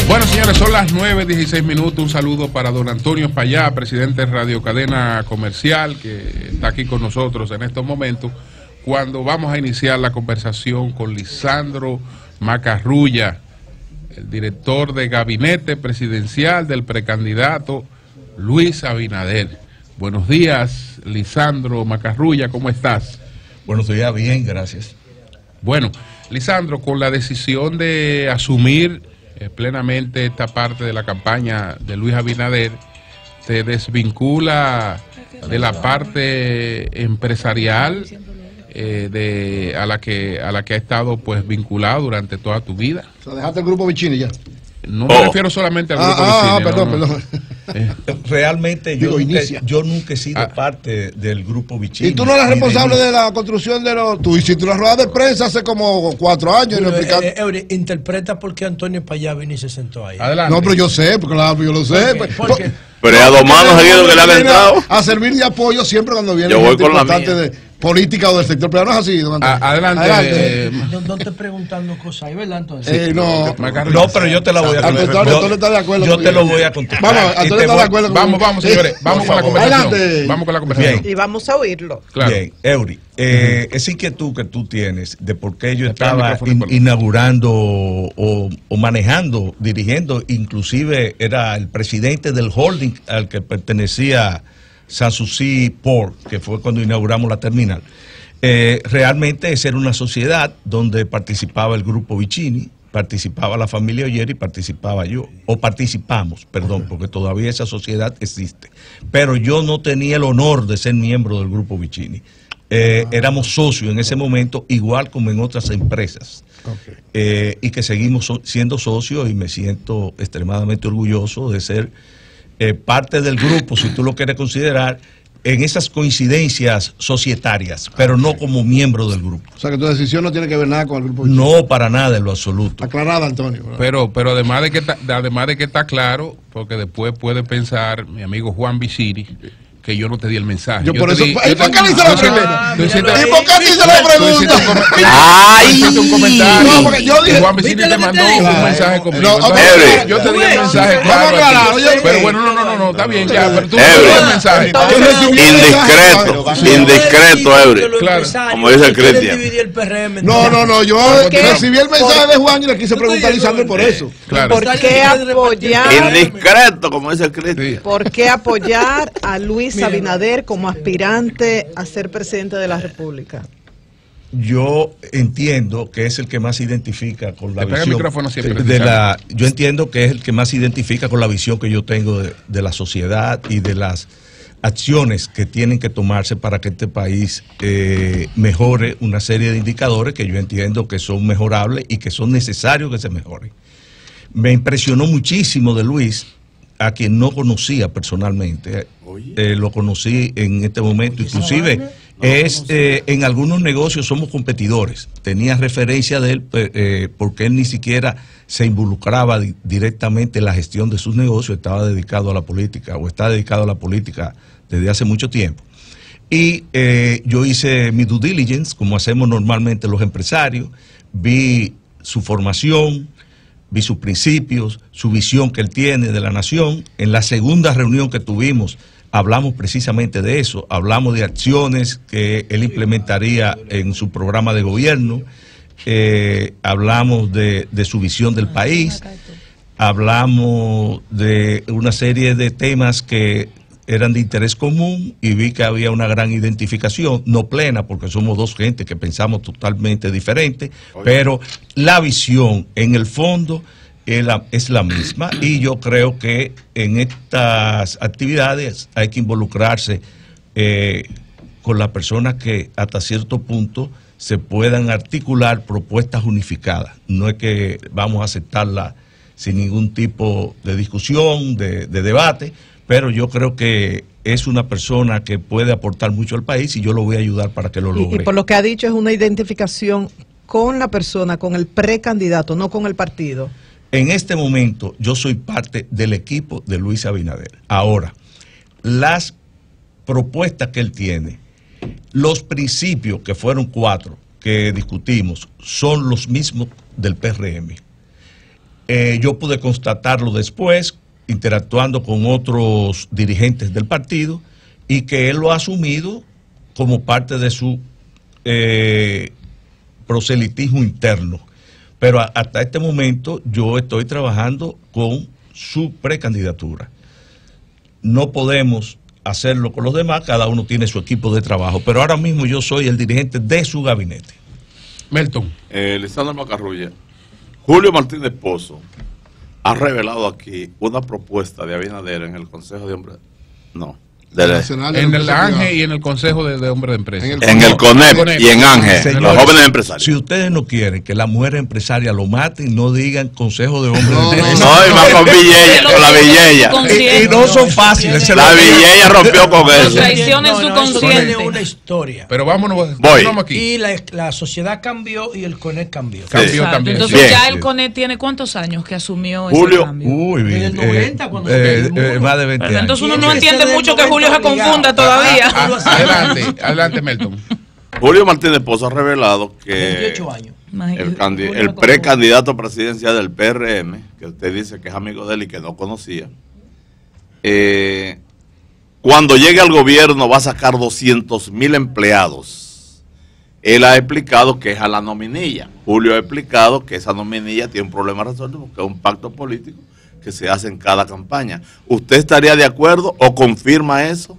Bueno, señores, son las 9:16. Un saludo para don Antonio Payá, presidente de Radio Cadena Comercial, que está aquí con nosotros en estos momentos, cuando vamos a iniciar la conversación con Lisandro Macarrulla, el director de gabinete presidencial del precandidato Luis Abinader. Buenos días, Lisandro Macarrulla, ¿cómo estás? Buenos días, bien, gracias. Bueno, Lisandro, con la decisión de asumir plenamente esta parte de la campaña de Luis Abinader, te desvincula de la parte empresarial a la que ha estado pues vinculado durante toda tu vida. O sea, dejaste el grupo Vicini ya. No me refiero solamente al grupo Vicini. Perdón. Realmente yo nunca he sido parte del grupo Vicini. ¿Y tú no eres responsable de la construcción de los... Tú hiciste una rueda de prensa hace como 4 años. Pero, y no explicaste... Eury, interpreta por qué Antonio Payá vino y se sentó ahí. Adelante. No, pero yo sé, porque claro, yo lo sé. ¿Por qué? Pero a 2 manos seguidos que le han entrado. A servir de apoyo siempre cuando viene Yo voy gente con la importante mía. de política o del sector privado. No es así, don Antonio. Adelante. No te preguntando cosas ahí, ¿verdad, entonces? No, pero yo te la voy a contestar. Antonio está de acuerdo. Yo te lo voy a contestar. Vamos, Antonio está de acuerdo. Vamos, señores. Vamos con la conversación. Adelante. Vamos con la conversación. Bien. Y vamos a oírlo. Claro. Bien, Eury, esa inquietud que tú tienes de por qué yo Espera el estaba micrófono, perdón. inaugurando o manejando, dirigiendo, inclusive era el presidente del holding al que pertenecía Sanssouci Port, que fue cuando inauguramos la terminal. Realmente esa era una sociedad donde participaba el grupo Vicini, participaba la familia Oyer y participaba yo, o participamos, perdón, porque todavía esa sociedad existe. Pero yo no tenía el honor de ser miembro del grupo Vicini. Éramos socios en ese momento, igual como en otras empresas. Y que seguimos siendo socios y me siento extremadamente orgulloso de ser parte del grupo, si tú lo quieres considerar, en esas coincidencias societarias, pero no como miembro del grupo. O sea, que tu decisión no tiene que ver nada con el grupo Vicini. No, para nada en lo absoluto. Aclarada, Antonio. Pero además de que está claro, porque después puede pensar mi amigo Juan Vicini que yo no te di el mensaje. Yo por te eso... di- ¿Y por qué le hice la pregunta? tú hiciste- ¿Y por qué te hice la pregunta? ¡Ay! Tú hiciste un comentario. No, porque yo dije- y Juan Vicini te mandó un mensaje conmigo. No, Entonces, yo te di el mensaje Vamos a aclarar, claro. oye, Pero bueno, no, está bien ya. Pero tú Eury. me das el mensaje. Indiscreto, Eury. Claro. Como dice el Cristian. No, yo qué? recibí el mensaje de Juan y le quise preguntar a Lisandro por eso. Claro. ¿Por qué apoyar? Indiscreto, como dice el Cristian. ¿Por qué apoyar a Luis Abinader como aspirante a ser presidente de la República? Yo entiendo que es el que más se identifica con la Te pega el visión micrófono siempre, de la. Yo entiendo que es el que más se identifica con la visión que yo tengo de la sociedad y de las acciones que tienen que tomarse para que este país mejore una serie de indicadores que yo entiendo que son mejorables y que son necesarios que se mejoren. Me impresionó muchísimo de Luis, a quien no conocía personalmente. Lo conocí en este momento, inclusive en algunos negocios somos competidores. Tenía referencia de él porque él ni siquiera se involucraba directamente en la gestión de sus negocios, estaba dedicado a la política o está dedicado a la política desde hace mucho tiempo. Y yo hice mi due diligence, como hacemos normalmente los empresarios, vi su formación, vi sus principios, su visión que él tiene de la nación. En la segunda reunión que tuvimos hablamos precisamente de eso, hablamos de acciones que él implementaría en su programa de gobierno, hablamos de su visión del país, hablamos de una serie de temas que eran de interés común y vi que había una gran identificación, no plena porque somos dos gentes que pensamos totalmente diferente, pero la visión en el fondo es la misma y yo creo que en estas actividades hay que involucrarse con las personas que hasta cierto punto se puedan articular propuestas unificadas. No es que vamos a aceptarla sin ningún tipo de discusión, de debate, pero yo creo que es una persona que puede aportar mucho al país y yo lo voy a ayudar para que lo logre. Y por lo que ha dicho es una identificación con la persona, con el precandidato, no con el partido. En este momento yo soy parte del equipo de Luis Abinader. Ahora, las propuestas que él tiene, los principios que fueron 4 que discutimos, son los mismos del PRM. Yo pude constatarlo después, interactuando con otros dirigentes del partido, y que él lo ha asumido como parte de su proselitismo interno. Pero hasta este momento yo estoy trabajando con su precandidatura. No podemos hacerlo con los demás, cada uno tiene su equipo de trabajo, pero ahora mismo yo soy el dirigente de su gabinete. Melton. Lisandro Macarrulla, Julio Martínez Pozo ha revelado aquí una propuesta de Abinader en el Consejo de Hombres. No. En el ANGE y en el Consejo de Hombres de Empresa. En el CONEP y en ANGE, Señores, los jóvenes empresarios. Si ustedes no quieren que la mujer empresaria lo maten, no digan Consejo de Hombres de Empresa. No, y más con Villella, con la Villella. Y no son fáciles. La Villella rompió con eso. Traiciona en su consciente. Tiene una historia. Pero vámonos aquí. Y la sociedad cambió y el CONEP cambió. Cambió también. Entonces Bien. ya el CONEP tiene ¿cuántos años que asumió Julio. ese cambio? Uy, En el 90 cuando más de 20 años. Entonces uno no Ese entiende del mucho que 90 Julio se obligado. confunda todavía. Adelante, Melton. Julio Martínez Pozo ha revelado que 28 años. el precandidato presidencial del PRM, que usted dice que es amigo de él y que no conocía, cuando llegue al gobierno va a sacar 200.000 empleados. Él ha explicado que es a la nominilla. Julio ha explicado que esa nominilla tiene un problema resuelto porque es un pacto político que se hace en cada campaña. ¿Usted estaría de acuerdo o confirma eso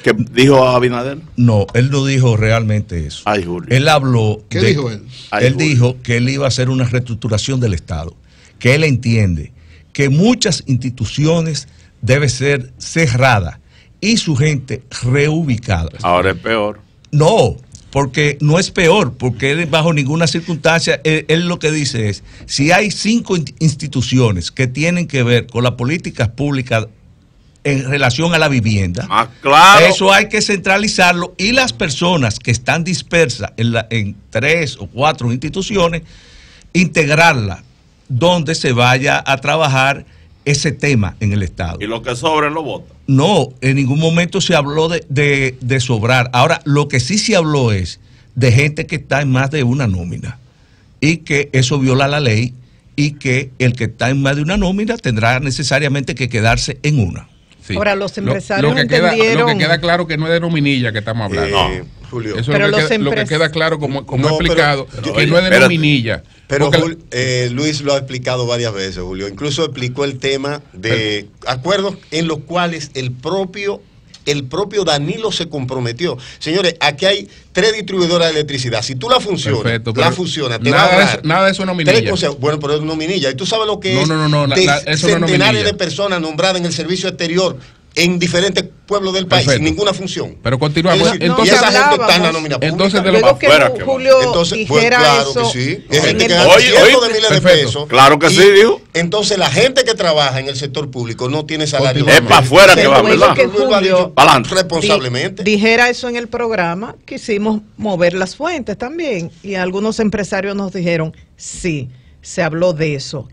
que dijo Abinader? No, él no dijo realmente eso. Ay, Julio. Él habló. ¿Qué dijo él? Ay, Él Julio. dijo que él iba a hacer una reestructuración del Estado, que él entiende que muchas instituciones deben ser cerradas y su gente reubicada. Ahora es peor. No, porque no es peor, porque él bajo ninguna circunstancia, él lo que dice es, si hay 5 instituciones que tienen que ver con las políticas públicas en relación a la vivienda, Claro. eso hay que centralizarlo, y las personas que están dispersas en 3 o 4 instituciones, integrarlas donde se vaya a trabajar ese tema en el Estado. Y lo que sobren lo votan. No, en ningún momento se habló de sobrar. Ahora, lo que sí se habló es de gente que está en más de una nómina y que eso viola la ley, y que el que está en más de una nómina tendrá necesariamente que quedarse en una. Sí. Ahora, los empresarios lo que queda entendieron. claro que no es de nominilla que estamos hablando. Julio. Eso Pero es lo que queda claro, como he explicado, que no es de nominilla. Pero Porque Luis lo ha explicado varias veces, Julio. Incluso explicó el tema de acuerdos en los cuales el propio Danilo se comprometió. Señores, aquí hay 3 distribuidoras de electricidad. Si tú la funcionas, Perfecto, la pero funciona, te va a ahorrar nada de eso es nominilla. Bueno, pero es nominilla. ¿Y tú sabes lo que es? No, eso no es centenares nominilla. de personas nombradas en el servicio exterior en diferentes pueblos del país, Perfecto. sin ninguna función. Pero continuamos. Es decir, entonces, y esa gente está en la nómina pública. entonces de Luego que afuera que va. Julio Entonces, dijera claro eso. que sí. Hay en gente el- que gana Oye, cientos de miles de perfecto. pesos. Claro que Y sí, dijo. Entonces la gente que trabaja en el sector público no tiene salario. Continúa. Es para afuera que va, Luego ¿verdad? que Luis lo ha Julio dicho Pa'lante. responsablemente. dijera eso en el programa, quisimos mover las fuentes también, y algunos empresarios nos dijeron, sí, se habló de eso.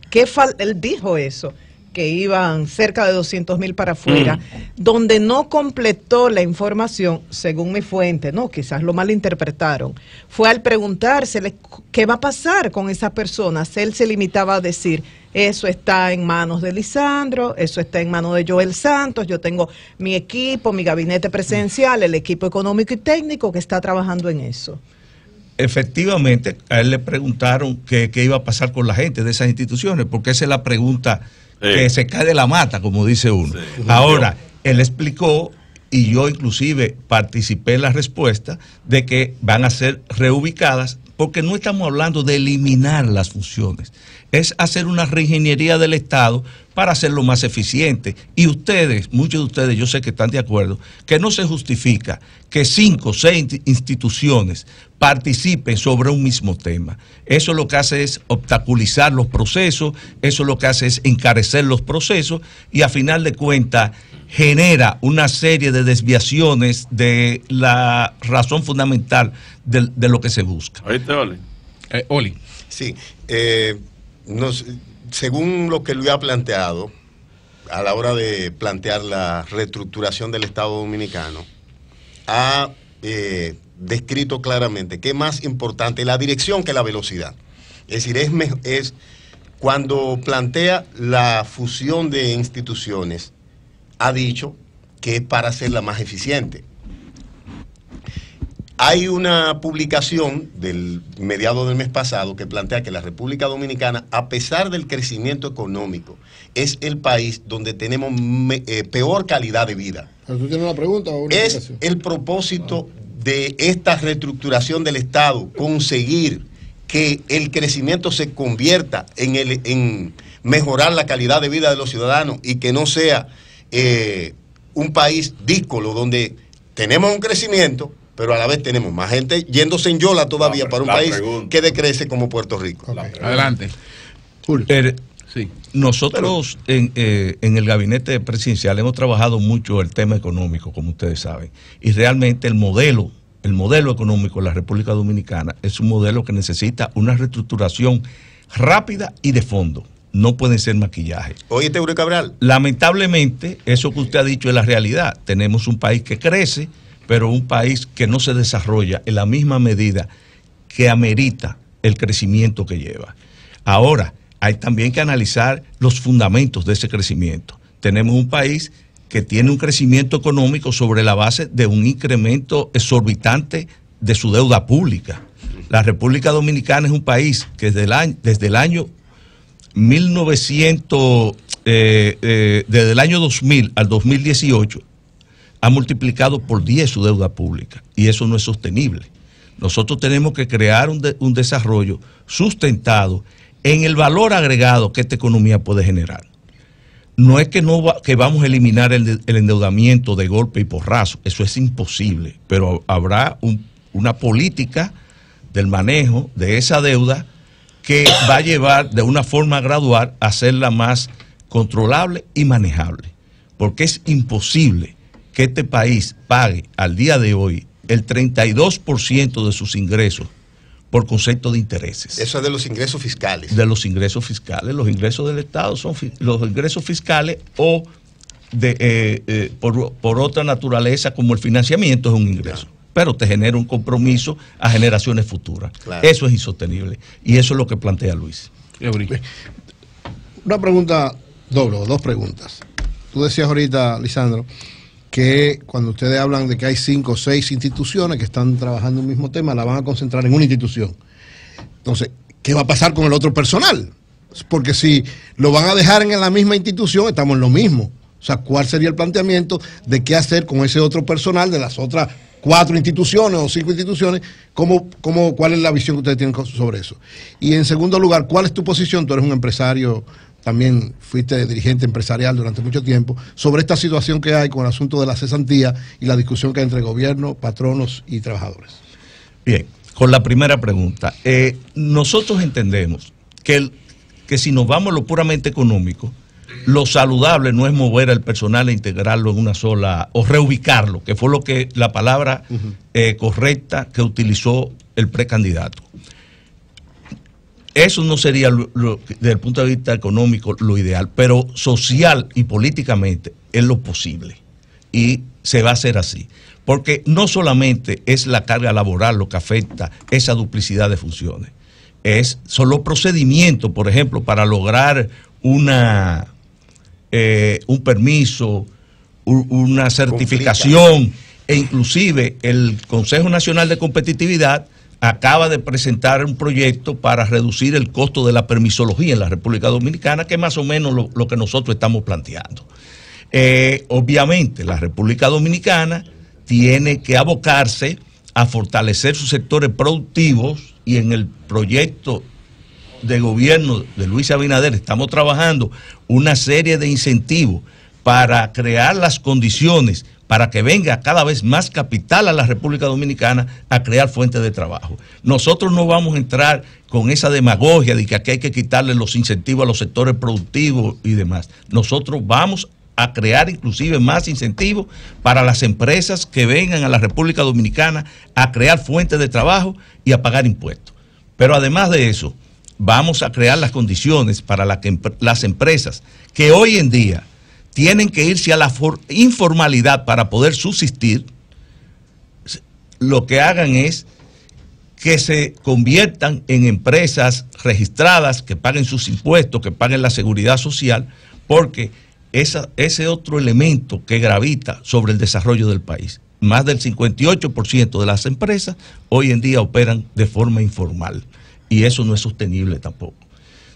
Él dijo eso, que iban cerca de 200.000 para afuera, donde no completó la información, según mi fuente, no, quizás lo malinterpretaron, fue al preguntársele qué va a pasar con esas personas. Él se limitaba a decir, eso está en manos de Lisandro, eso está en manos de Joel Santos, yo tengo mi equipo, mi gabinete presidencial, el equipo económico y técnico que está trabajando en eso. Efectivamente, a él le preguntaron qué iba a pasar con la gente de esas instituciones, porque esa es la pregunta que se cae de la mata, como dice uno. Sí. Ahora, él explicó, y yo inclusive participé en la respuesta, de que van a ser reubicadas, porque no estamos hablando de eliminar las funciones, es hacer una reingeniería del Estado para hacerlo más eficiente. Y ustedes, muchos de ustedes, yo sé que están de acuerdo, que no se justifica que 5 o 6 instituciones participen sobre un mismo tema. Eso lo que hace es obstaculizar los procesos, eso lo que hace es encarecer los procesos, y a final de cuentas genera una serie de desviaciones de la razón fundamental de lo que se busca. ¿Oíste, Oli? Oli. Sí, según lo que Luis ha planteado, a la hora de plantear la reestructuración del Estado Dominicano, ha descrito claramente que es más importante la dirección que la velocidad. Es decir, cuando plantea la fusión de instituciones, ha dicho que es para hacerla más eficiente. Hay una publicación del mediado del mes pasado que plantea que la República Dominicana, a pesar del crecimiento económico, es el país donde tenemos peor calidad de vida. ¿Pero tú tienes una pregunta o una Es explicación? el propósito de esta reestructuración del Estado, conseguir que el crecimiento se convierta en mejorar la calidad de vida de los ciudadanos y que no sea un país díscolo donde tenemos un crecimiento, pero a la vez tenemos más gente yéndose en yola todavía para un país que decrece como Puerto Rico. Okay. Adelante. Sí. Nosotros en el gabinete presidencial hemos trabajado mucho el tema económico, como ustedes saben, y realmente el modelo económico de la República Dominicana es un modelo que necesita una reestructuración rápida y de fondo. No pueden ser maquillaje. Oye, Teure Cabral. Lamentablemente, eso que usted ha dicho es la realidad. Tenemos un país que crece, pero un país que no se desarrolla en la misma medida que amerita el crecimiento que lleva. Ahora, hay también que analizar los fundamentos de ese crecimiento. Tenemos un país que tiene un crecimiento económico sobre la base de un incremento exorbitante de su deuda pública. La República Dominicana es un país que desde el año 2000 al 2018 ha multiplicado por 10 su deuda pública, y eso no es sostenible. Nosotros tenemos que crear un desarrollo sustentado en el valor agregado que esta economía puede generar. No es que vamos a eliminar el endeudamiento de golpe y porrazo, eso es imposible, pero habrá una política del manejo de esa deuda que va a llevar de una forma gradual a hacerla más controlable y manejable, porque es imposible que este país pague al día de hoy el 32% de sus ingresos por concepto de intereses. Eso es de los ingresos fiscales. De los ingresos fiscales. Los ingresos del Estado son los ingresos fiscales o por otra naturaleza, como el financiamiento es un ingreso. Claro. Pero te genera un compromiso a generaciones futuras. Claro. Eso es insostenible. Y eso es lo que plantea Luis. Una pregunta doble, o dos preguntas. Tú decías ahorita, Lisandro, que cuando ustedes hablan de que hay 5 o 6 instituciones que están trabajando el mismo tema, la van a concentrar en una institución. Entonces, ¿qué va a pasar con el otro personal? Porque si lo van a dejar en la misma institución, estamos en lo mismo. O sea, ¿cuál sería el planteamiento de qué hacer con ese otro personal de las otras 4 instituciones o 5 instituciones? ¿Cuál es la visión que ustedes tienen sobre eso? Y en segundo lugar, ¿cuál es tu posición? Tú eres un empresario, también fuiste dirigente empresarial durante mucho tiempo, sobre esta situación que hay con el asunto de la cesantía y la discusión que hay entre gobierno, patronos y trabajadores. Bien, con la primera pregunta. Nosotros entendemos que si nos vamos a lo puramente económico, lo saludable no es mover al personal e integrarlo en una sola, o reubicarlo, que fue la palabra correcta que utilizó el precandidato. Eso no sería, desde el punto de vista económico, lo ideal, pero social y políticamente es lo posible. Y se va a hacer así. Porque no solamente es la carga laboral lo que afecta esa duplicidad de funciones. Son los procedimientos, por ejemplo, para lograr un permiso, una certificación, e inclusive el Consejo Nacional de Competitividad acaba de presentar un proyecto para reducir el costo de la permisología en la República Dominicana, que es más o menos lo que nosotros estamos planteando. Obviamente, la República Dominicana tiene que abocarse a fortalecer sus sectores productivos, y en el proyecto de gobierno de Luis Abinader estamos trabajando una serie de incentivos para crear las condiciones para que venga cada vez más capital a la República Dominicana a crear fuentes de trabajo. Nosotros no vamos a entrar con esa demagogia de que aquí hay que quitarle los incentivos a los sectores productivos y demás. Nosotros vamos a crear inclusive más incentivos para las empresas que vengan a la República Dominicana a crear fuentes de trabajo y a pagar impuestos. Pero además de eso, vamos a crear las condiciones para las empresas que hoy en día tienen que irse a la informalidad para poder subsistir. Lo que hagan es que se conviertan en empresas registradas, que paguen sus impuestos, que paguen la seguridad social, porque ese otro elemento que gravita sobre el desarrollo del país. Más del 58% de las empresas hoy en día operan de forma informal y eso no es sostenible tampoco.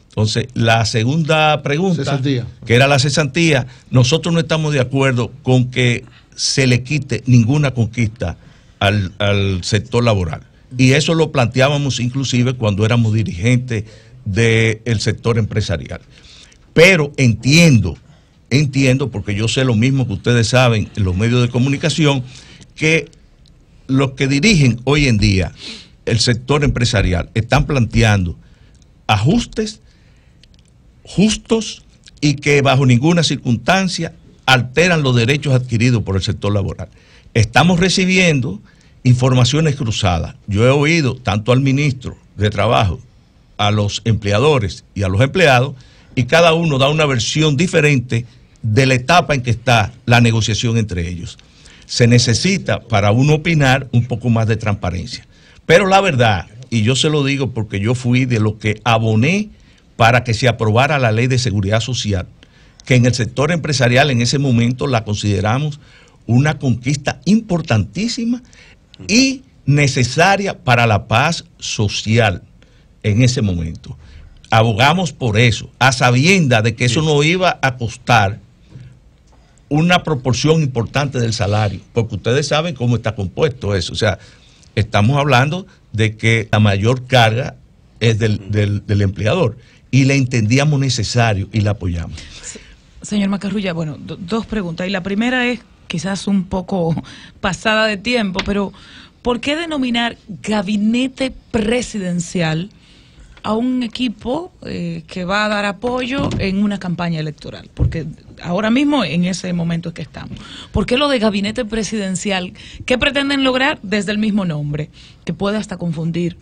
Entonces, la segunda pregunta, cesantía, que era la cesantía, nosotros no estamos de acuerdo con que se le quite ninguna conquista al sector laboral. Y eso lo planteábamos inclusive cuando éramos dirigentes del sector empresarial. Pero entiendo, porque yo sé lo mismo que ustedes saben en los medios de comunicación, que los que dirigen hoy en día el sector empresarial están planteando ajustes justos y que bajo ninguna circunstancia alteran los derechos adquiridos por el sector laboral. Estamos recibiendo informaciones cruzadas. Yo he oído tanto al ministro de Trabajo, a los empleadores y a los empleados, y cada uno da una versión diferente de la etapa en que está la negociación entre ellos. Se necesita, para uno opinar, un poco más de transparencia. Pero la verdad, y yo se lo digo porque yo fui de los que aboné para que se aprobara la Ley de Seguridad Social, que en el sector empresarial en ese momento la consideramos una conquista importantísima y necesaria para la paz social en ese momento. Abogamos por eso, a sabiendas de que eso nos iba a costar una proporción importante del salario, porque ustedes saben cómo está compuesto eso. O sea, estamos hablando de que la mayor carga es del empleador y le entendíamos necesario y la apoyamos. Señor Macarrulla, bueno, dos preguntas. Y la primera es quizás un poco pasada de tiempo, pero ¿por qué denominar gabinete presidencial a un equipo que va a dar apoyo en una campaña electoral? Porque ahora mismo en ese momento es que estamos. ¿Por qué lo de gabinete presidencial? ¿Qué pretenden lograr desde el mismo nombre? Que puede hasta confundir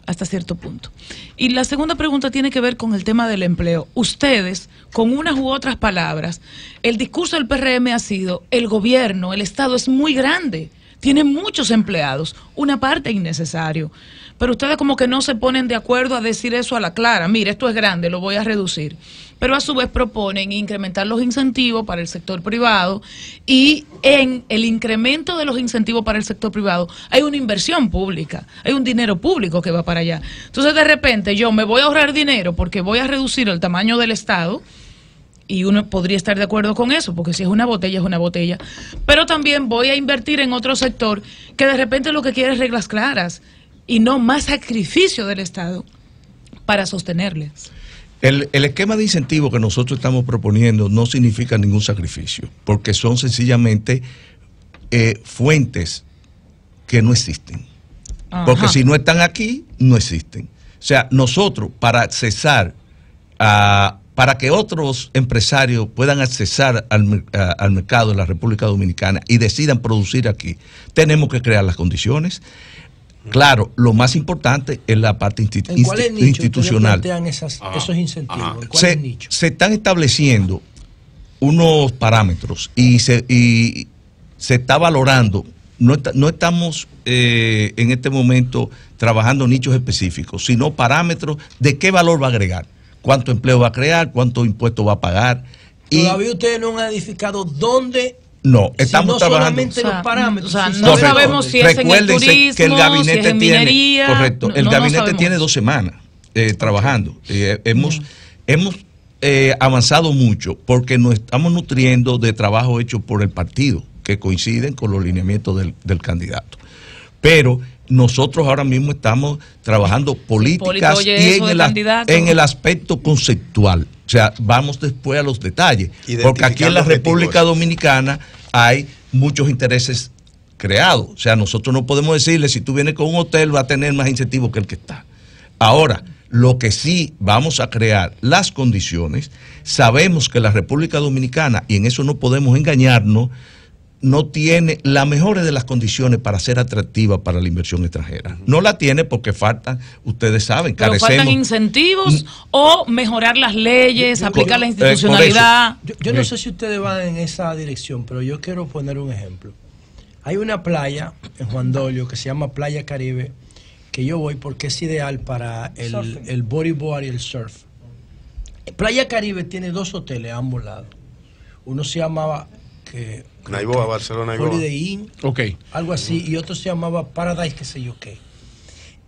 hasta cierto punto. Y la segunda pregunta tiene que ver con el tema del empleo. Ustedes, con unas u otras palabras, el discurso del PRM ha sido: el gobierno, el Estado es muy grande, tiene muchos empleados, una parte innecesario. Pero ustedes como que no se ponen de acuerdo a decir eso a la clara. Mire, esto es grande, lo voy a reducir. Pero a su vez proponen incrementar los incentivos para el sector privado, y en el incremento de los incentivos para el sector privado hay una inversión pública, hay un dinero público que va para allá. Entonces de repente yo me voy a ahorrar dinero porque voy a reducir el tamaño del Estado, y uno podría estar de acuerdo con eso, porque si es una botella, es una botella. Pero también voy a invertir en otro sector que de repente lo que quiere es reglas claras y no más sacrificio del Estado para sostenerles. El esquema de incentivo que nosotros estamos proponiendo no significa ningún sacrificio, porque son sencillamente fuentes que no existen. Ajá. Porque si no están aquí, no existen. O sea, nosotros para accesar para que otros empresarios puedan accesar al mercado de la República Dominicana y decidan producir aquí, tenemos que crear las condiciones. Claro, lo más importante es la parte institucional. ¿Plantean esos incentivos? ¿En cuál nicho? Se están estableciendo unos parámetros y se está valorando. No estamos en este momento trabajando nichos específicos, sino parámetros de qué valor va a agregar, cuánto empleo va a crear, cuánto impuesto va a pagar. Todavía ustedes no han edificado dónde. No, estamos trabajando. Solamente los parámetros. O sea, no sabemos si es en el turismo, que el gabinete si es en minería. Correcto, el gabinete tiene 2 semanas trabajando. Hemos avanzado mucho porque nos estamos nutriendo de trabajo hecho por el partido, que coinciden con los lineamientos del candidato. Pero nosotros ahora mismo estamos trabajando políticas y en el aspecto conceptual. O sea, vamos después a los detalles. Porque aquí en la República Dominicana hay muchos intereses creados. O sea, nosotros no podemos decirle, si tú vienes con un hotel va a tener más incentivos que el que está. Ahora, lo que sí vamos a crear las condiciones, sabemos que la República Dominicana, y en eso no podemos engañarnos, no tiene las mejores de las condiciones para ser atractiva para la inversión extranjera. No la tiene porque faltan, ustedes saben, carecemos. ¿Pero faltan incentivos o mejorar las leyes, aplicar la institucionalidad? Yo no sé si ustedes van en esa dirección, pero yo quiero poner un ejemplo. Hay una playa en Juan Dolio que se llama Playa Caribe, que yo voy porque es ideal para el bodyboard y el surf. Playa Caribe tiene 2 hoteles a ambos lados. Uno se llamaba Naiboa, Barcelona, Naiboa. Holiday Inn, Ok. algo así, y otro se llamaba Paradise, qué sé yo qué.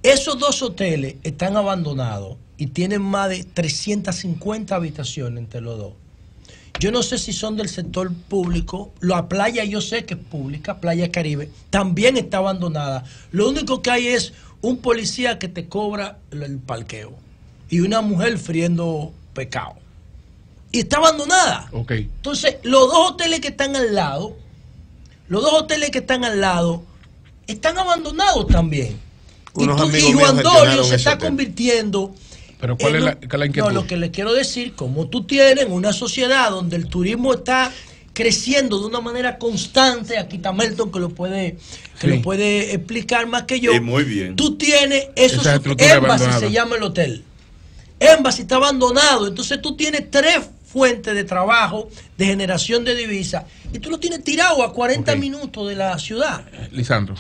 Esos 2 hoteles están abandonados y tienen más de 350 habitaciones entre los dos. Yo no sé si son del sector público. La playa yo sé que es pública, Playa Caribe, también está abandonada. Lo único que hay es un policía que te cobra el parqueo y una mujer friendo pescado. Y está abandonada. Ok. Entonces, los 2 hoteles que están al lado, están abandonados también. Unos amigos Y míos Juan gestionaron Dolio se ese está hotel. convirtiendo. Pero ¿cuál es la inquietud? No, lo que les quiero decir, como tú tienes una sociedad donde el turismo está creciendo de una manera constante, aquí está Melton que lo puede explicar más que yo. Sí, muy bien. Tú tienes esos Esa estructura Embassy abandonada. se llama el hotel. Embassy está abandonado, entonces tú tienes 3 fuentes de trabajo, de generación de divisas, y tú lo tienes tirado a 40 Ok. minutos de la ciudad. Lisandro.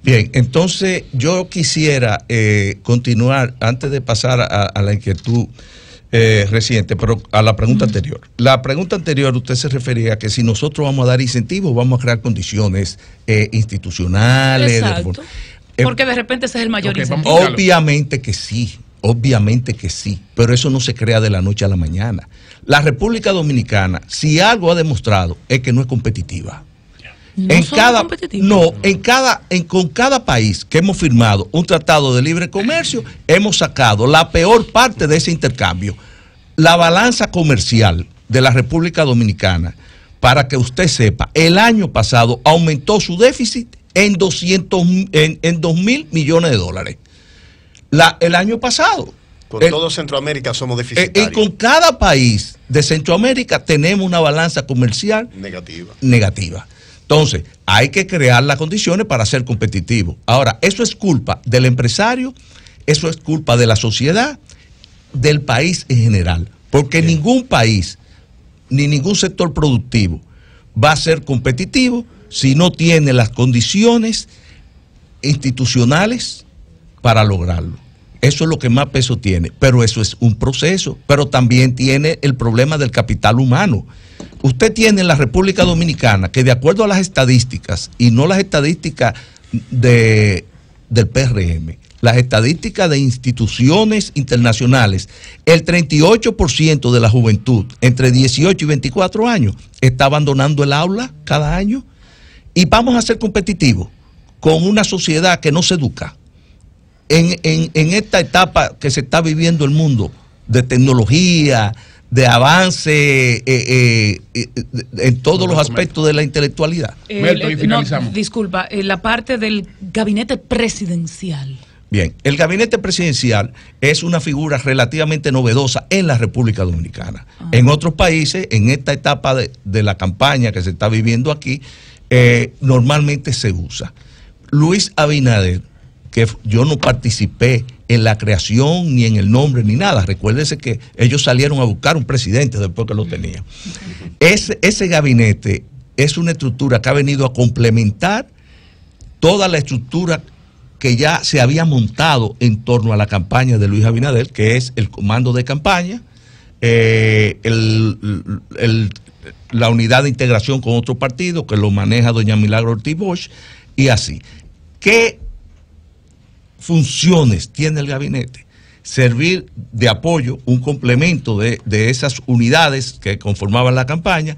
Bien, entonces yo quisiera continuar antes de pasar a la inquietud reciente, pero a la pregunta anterior. La pregunta anterior usted se refería a que si nosotros vamos a dar incentivos, vamos a crear condiciones institucionales. Exacto. Porque de repente ese es el mayor Ok, vamos. incentivo. Obviamente que sí, pero eso no se crea de la noche a la mañana. La República Dominicana, si algo ha demostrado, es que no es competitiva. No son competitivos. Con cada país que hemos firmado un tratado de libre comercio, hemos sacado la peor parte de ese intercambio. La balanza comercial de la República Dominicana, para que usted sepa, el año pasado aumentó su déficit en 2.000 millones de dólares. El año pasado. Con todo Centroamérica somos Y deficitarios. con cada país de Centroamérica tenemos una balanza comercial negativa. Entonces, hay que crear las condiciones para ser competitivo. Ahora, eso es culpa del empresario, eso es culpa de la sociedad, del país en general. Porque ningún país, ni ningún sector productivo va a ser competitivo si no tiene las condiciones institucionales para lograrlo. Eso es lo que más peso tiene, pero eso es un proceso, pero también tiene el problema del capital humano. Usted tiene en la República Dominicana que, de acuerdo a las estadísticas, y no las estadísticas del PRM, las estadísticas de instituciones internacionales, el 38% de la juventud entre 18 y 24 años está abandonando el aula cada año, y vamos a ser competitivos con una sociedad que no se educa. En esta etapa que se está viviendo el mundo de tecnología, de avance en todos los aspectos de la intelectualidad. Melton, y finalizamos. Disculpa, la parte del gabinete presidencial. Bien, el gabinete presidencial es una figura relativamente novedosa en la República Dominicana. En otros países, en esta etapa de la campaña que se está viviendo aquí, normalmente se usa. Luis Abinader, que yo no participé en la creación, ni en el nombre, ni nada. Recuérdese que ellos salieron a buscar un presidente después que lo tenían. Ese gabinete es una estructura que ha venido a complementar toda la estructura que ya se había montado en torno a la campaña de Luis Abinader, que es el comando de campaña, la unidad de integración con otro partido, que lo maneja doña Milagro Ortiz Bosch, y así. ¿Qué funciones tiene el gabinete? Servir de apoyo, un complemento de esas unidades que conformaban la campaña,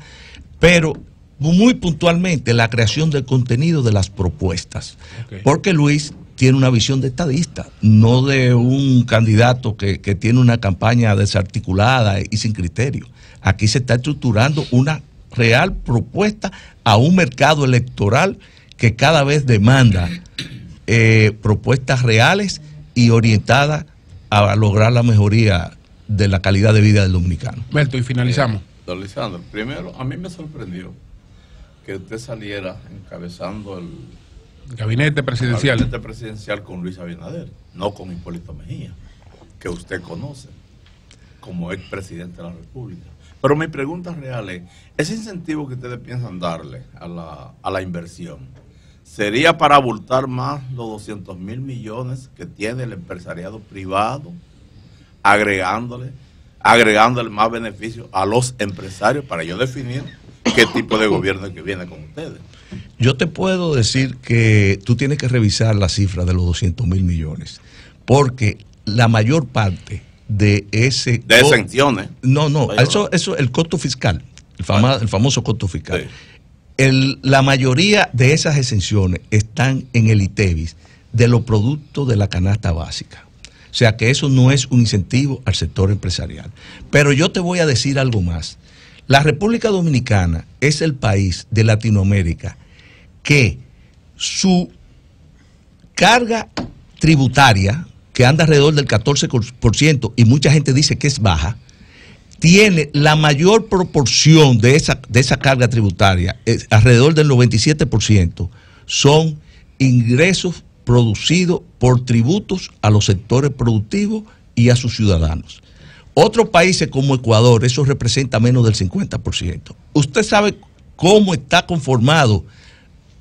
pero muy puntualmente la creación del contenido de las propuestas. Okay. Porque Luis tiene una visión de estadista, no de un candidato que tiene una campaña desarticulada y sin criterio. Aquí se está estructurando una real propuesta a un mercado electoral que cada vez demanda propuestas reales y orientadas a lograr la mejoría de la calidad de vida del dominicano. Melton, y finalizamos. Don Lisandro, primero, a mí me sorprendió que usted saliera encabezando el gabinete presidencial con Luis Abinader, no con Hipólito Mejía, que usted conoce como expresidente de la República. Pero mi pregunta real es, ese incentivo que ustedes piensan darle a la inversión, sería para abultar más los 200.000 millones que tiene el empresariado privado, agregándole más beneficios a los empresarios para yo definir qué tipo de gobierno es que viene con ustedes. Yo te puedo decir que tú tienes que revisar la cifra de los 200.000 millones, porque la mayor parte de ese... De exenciones. No, eso el costo fiscal, el famoso costo fiscal. Sí. La mayoría de esas exenciones están en el ITEVIS de los productos de la canasta básica. O sea que eso no es un incentivo al sector empresarial. Pero yo te voy a decir algo más. La República Dominicana es el país de Latinoamérica que su carga tributaria, que anda alrededor del 14% y mucha gente dice que es baja, tiene la mayor proporción de esa carga tributaria, alrededor del 97%, son ingresos producidos por tributos a los sectores productivos y a sus ciudadanos. Otros países como Ecuador, eso representa menos del 50%. ¿Usted sabe cómo está conformado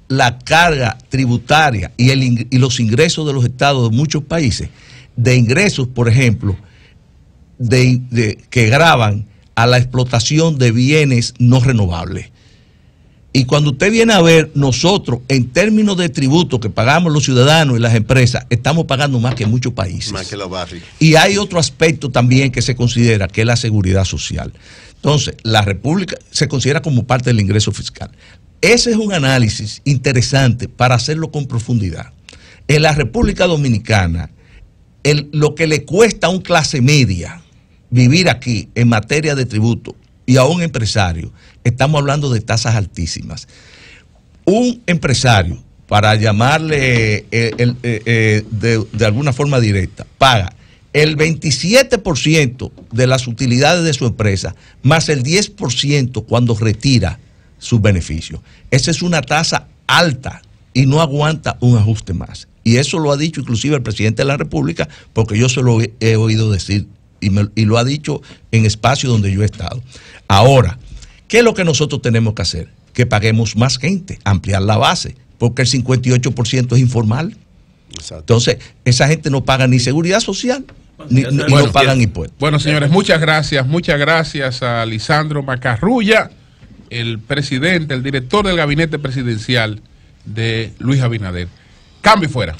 la carga tributaria y los ingresos de los estados de muchos países? De ingresos, por ejemplo, que gravan a la explotación de bienes no renovables. Y cuando usted viene a ver, nosotros, en términos de tributos que pagamos los ciudadanos y las empresas, estamos pagando más que muchos países. Más que los barrios. Y hay otro aspecto también que se considera, que es la seguridad social. Entonces, la República se considera como parte del ingreso fiscal. Ese es un análisis interesante para hacerlo con profundidad. En la República Dominicana, lo que le cuesta a un clase media vivir aquí en materia de tributo y a un empresario, estamos hablando de tasas altísimas. Un empresario, para llamarle de alguna forma directa, paga el 27% de las utilidades de su empresa, más el 10% cuando retira sus beneficios. Esa es una tasa alta y no aguanta un ajuste más. Y eso lo ha dicho inclusive el presidente de la República, porque yo se lo he oído decir y lo ha dicho en espacios donde yo he estado. Ahora, ¿qué es lo que nosotros tenemos que hacer? Que paguemos más gente, ampliar la base, porque el 58% es informal. Exacto. Entonces, esa gente no paga ni seguridad social, ni no pagan impuestos. Bueno, señores, muchas gracias a Lisandro Macarrulla, el presidente, el director del gabinete presidencial de Luis Abinader. Cambio y fuera.